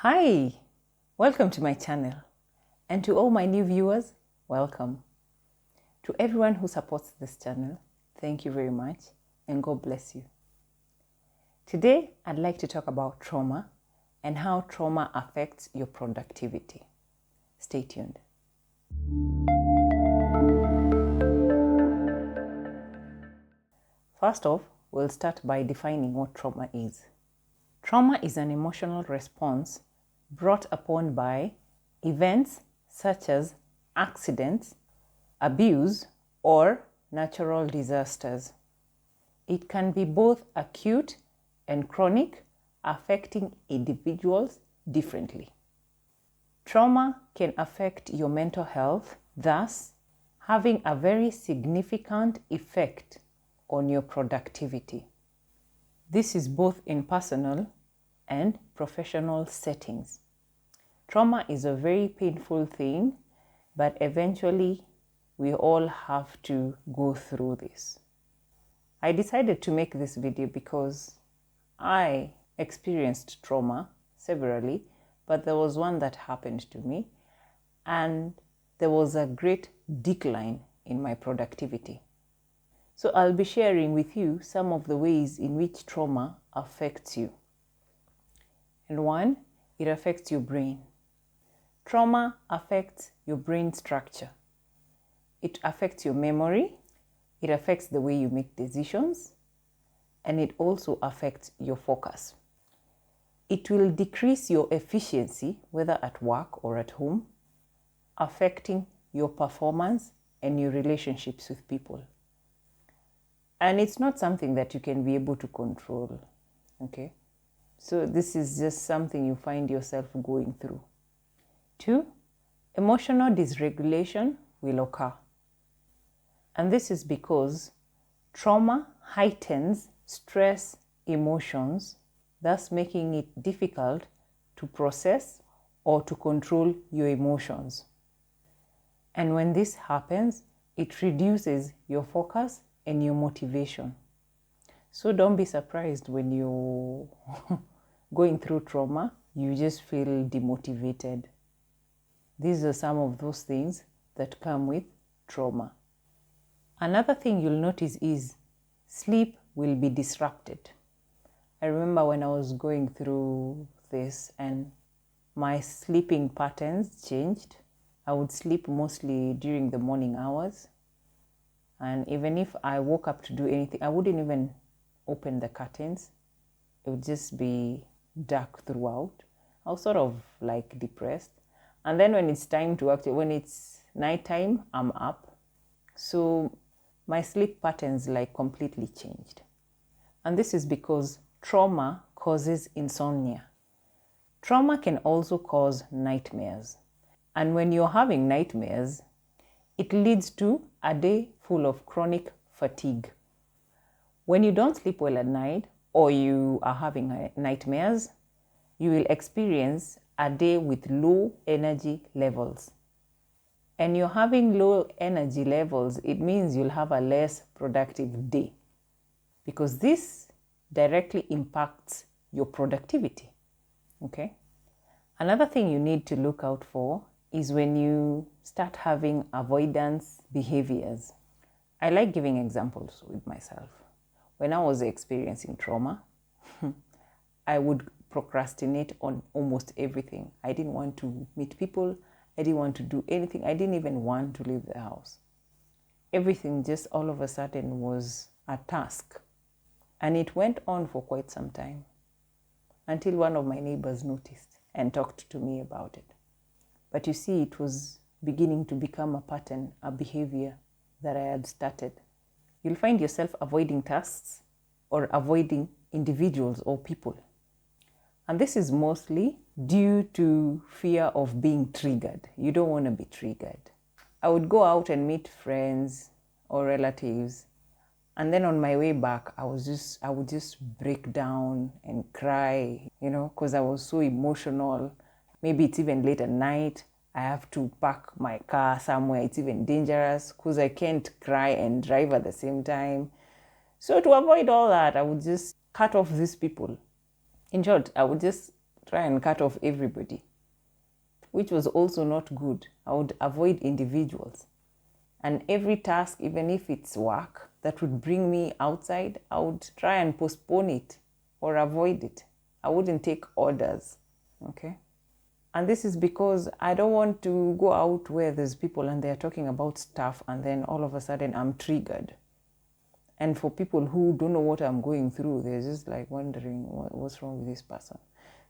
Hi, welcome to my channel, and to all my new viewers, welcome. To everyone who supports this channel, thank you very much and God bless you. Today, I'd like to talk about trauma and how trauma affects your productivity. Stay tuned. First off, we'll start by defining what trauma is. Trauma is an emotional response brought upon by events such as accidents, abuse, or natural disasters. It can be both acute and chronic, affecting individuals differently. Trauma can affect your mental health, thus having a very significant effect on your productivity. This is both in personal and professional settings. Trauma is a very painful thing, but eventually we all have to go through this. I decided to make this video because I experienced trauma severally, but there was one that happened to me and there was a great decline in my productivity. So I'll be sharing with you some of the ways in which trauma affects you. And one, it affects your brain. Trauma affects your brain structure. It affects your memory, it affects the way you make decisions, and it also affects your focus. It will decrease your efficiency, whether at work or at home, affecting your performance and your relationships with people. And it's not something that you can be able to control, okay? So this is just something you find yourself going through. 2, emotional dysregulation will occur. And this is because trauma heightens stress emotions, thus making it difficult to process or to control your emotions. And when this happens, it reduces your focus and your motivation. So don't be surprised when you're going through trauma, you just feel demotivated. These are some of those things that come with trauma. Another thing you'll notice is sleep will be disrupted. I remember when I was going through this and my sleeping patterns changed. I would sleep mostly during the morning hours. And even if I woke up to do anything, I wouldn't even open the curtains. It would just be dark throughout. I was sort of like depressed. And then when it's time to when it's nighttime, I'm up. So my sleep patterns like completely changed. And this is because trauma causes insomnia. Trauma can also cause nightmares. And when you're having nightmares, it leads to a day full of chronic fatigue. When you don't sleep well at night or you are having nightmares, you will experience a day with low energy levels. And you're having low energy levels, it means you'll have a less productive day because this directly impacts your productivity. Okay? Another thing you need to look out for is when you start having avoidance behaviors. I like giving examples with myself. When I was experiencing trauma, I would procrastinate on almost everything. I didn't want to meet people. I didn't want to do anything. I didn't even want to leave the house. Everything just all of a sudden was a task. And it went on for quite some time until one of my neighbors noticed and talked to me about it. But you see, it was beginning to become a pattern, a behavior that I had started. You'll find yourself avoiding tasks or avoiding individuals or people. And this is mostly due to fear of being triggered. You don't want to be triggered. I would go out and meet friends or relatives. And then on my way back, I would just break down and cry, because I was so emotional. Maybe it's even late at night. I have to park my car somewhere. It's even dangerous because I can't cry and drive at the same time. So to avoid all that, I would just cut off these people. In short, I would just try and cut off everybody, which was also not good. I would avoid individuals. And every task, even if it's work, that would bring me outside, I would try and postpone it or avoid it. I wouldn't take orders, okay? And this is because I don't want to go out where there's people and they're talking about stuff and then all of a sudden I'm triggered. And for people who don't know what I'm going through, they're just like wondering what's wrong with this person.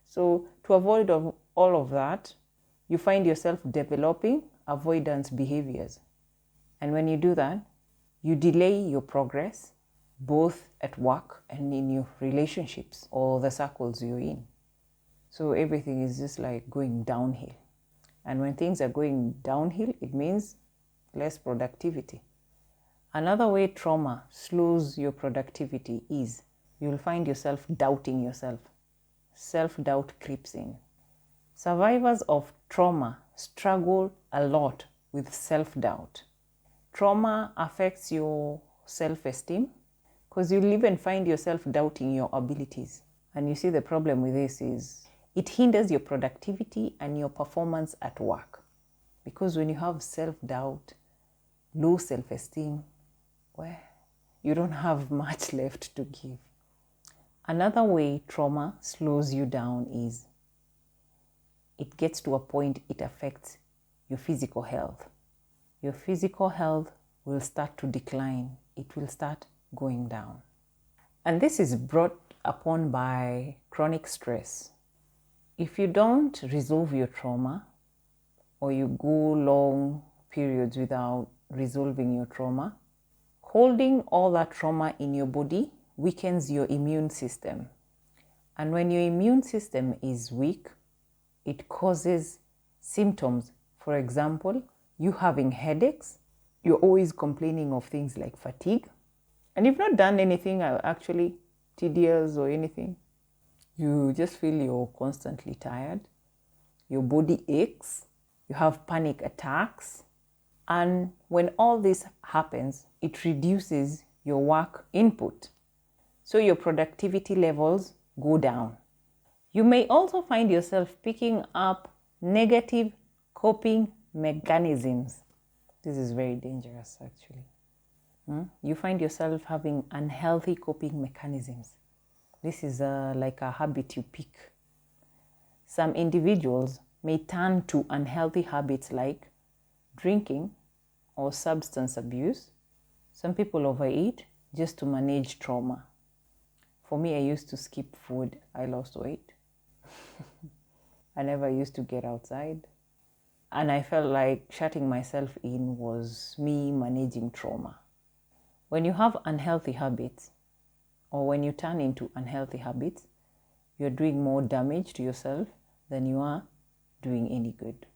So to avoid all of that, you find yourself developing avoidance behaviors. And when you do that, you delay your progress, both at work and in your relationships or the circles you're in. So everything is just like going downhill. And when things are going downhill, it means less productivity. Another way trauma slows your productivity is you'll find yourself doubting yourself. Self-doubt creeps in. Survivors of trauma struggle a lot with self-doubt. Trauma affects your self-esteem because you'll even find yourself doubting your abilities. And you see, the problem with this is it hinders your productivity and your performance at work. Because when you have self-doubt, low self-esteem, well, you don't have much left to give. Another way trauma slows you down is it gets to a point it affects your physical health. Your physical health will start to decline. It will start going down. And this is brought upon by chronic stress. If you don't resolve your trauma, or you go long periods without resolving your trauma, holding all that trauma in your body weakens your immune system. And when your immune system is weak, it causes symptoms. For example, you having headaches, you're always complaining of things like fatigue, and you've not done anything actually tedious or anything. You just feel you're constantly tired. Your body aches. You have panic attacks. And when all this happens, it reduces your work input. So your productivity levels go down. You may also find yourself picking up negative coping mechanisms. This is very dangerous, actually. You find yourself having unhealthy coping mechanisms. This is like a habit you pick. Some individuals may turn to unhealthy habits like drinking or substance abuse. Some people overeat just to manage trauma. For me, I used to skip food. I lost weight. I never used to get outside. And I felt like shutting myself in was me managing trauma. When you have unhealthy habits, or when you turn into unhealthy habits, you're doing more damage to yourself than you are doing any good.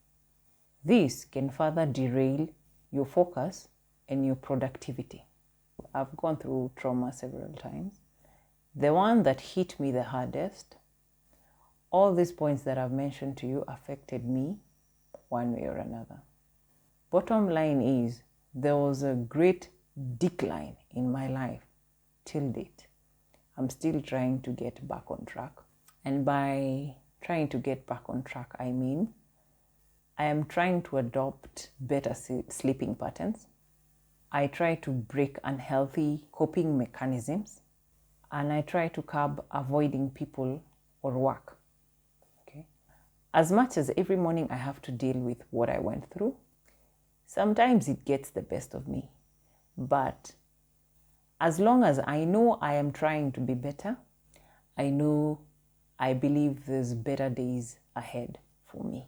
This can further derail your focus and your productivity. I've gone through trauma several times. The one that hit me the hardest, all these points that I've mentioned to you affected me one way or another. Bottom line is, there was a great decline in my life till date. I'm still trying to get back on track. And by trying to get back on track, I mean I am trying to adopt better sleeping patterns. I try to break unhealthy coping mechanisms. And I try to curb avoiding people or work. Okay? As much as every morning I have to deal with what I went through, sometimes it gets the best of me. But as long as I know I am trying to be better, I believe there's better days ahead for me.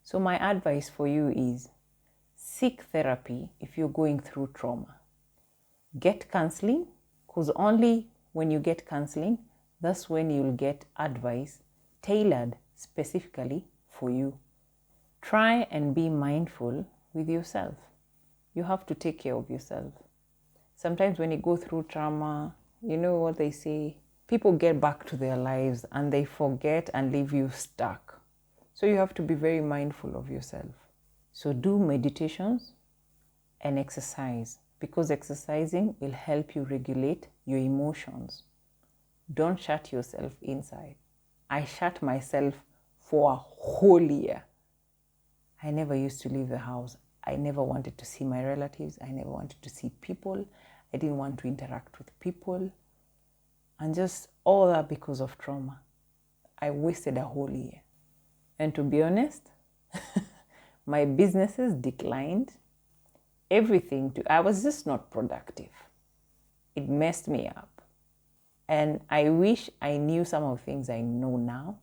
So my advice for you is seek therapy if you're going through trauma. Get counseling, because only when you get counseling, that's when you'll get advice tailored specifically for you. Try and be mindful with yourself. You have to take care of yourself. Sometimes when you go through trauma, you know what they say, people get back to their lives and they forget and leave you stuck. So you have to be very mindful of yourself. So do meditations and exercise, because exercising will help you regulate your emotions. Don't shut yourself inside. I shut myself for a whole year. I never used to leave the house. I never wanted to see my relatives. I never wanted to see people. I didn't want to interact with people. And just all that because of trauma. I wasted a whole year. And to be honest, my businesses declined. Everything. I was just not productive. It messed me up. And I wish I knew some of the things I know now.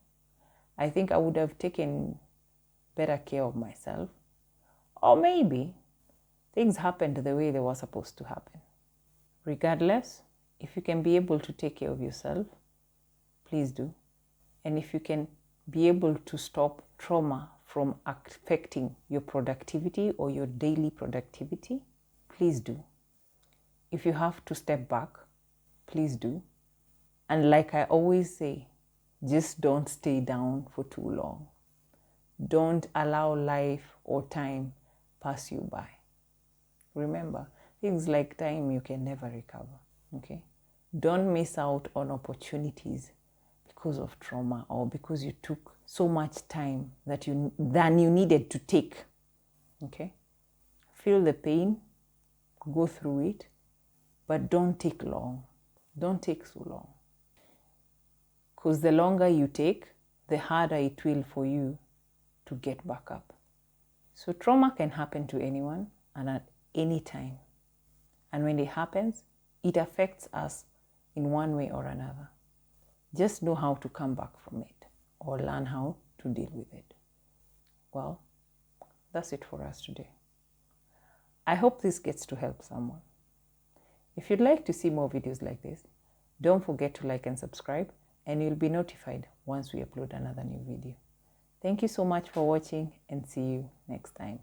I think I would have taken better care of myself. Or maybe things happened the way they were supposed to happen. Regardless, if you can be able to take care of yourself, please do. And if you can be able to stop trauma from affecting your productivity or your daily productivity, please do. If you have to step back, please do. And like I always say, just don't stay down for too long. Don't allow life or time pass you by. Remember, things like time you can never recover, okay? Don't miss out on opportunities because of trauma or because you took so much time than you needed to take, okay? Feel the pain, go through it, but don't take long. Don't take so long. Because the longer you take, the harder it will for you to get back up. So trauma can happen to anyone and at any time. And when it happens, it affects us in one way or another. Just know how to come back from it or learn how to deal with it. Well, that's it for us today. I hope this gets to help someone. If you'd like to see more videos like this, don't forget to like and subscribe, and you'll be notified once we upload another new video. Thank you so much for watching, and see you next time.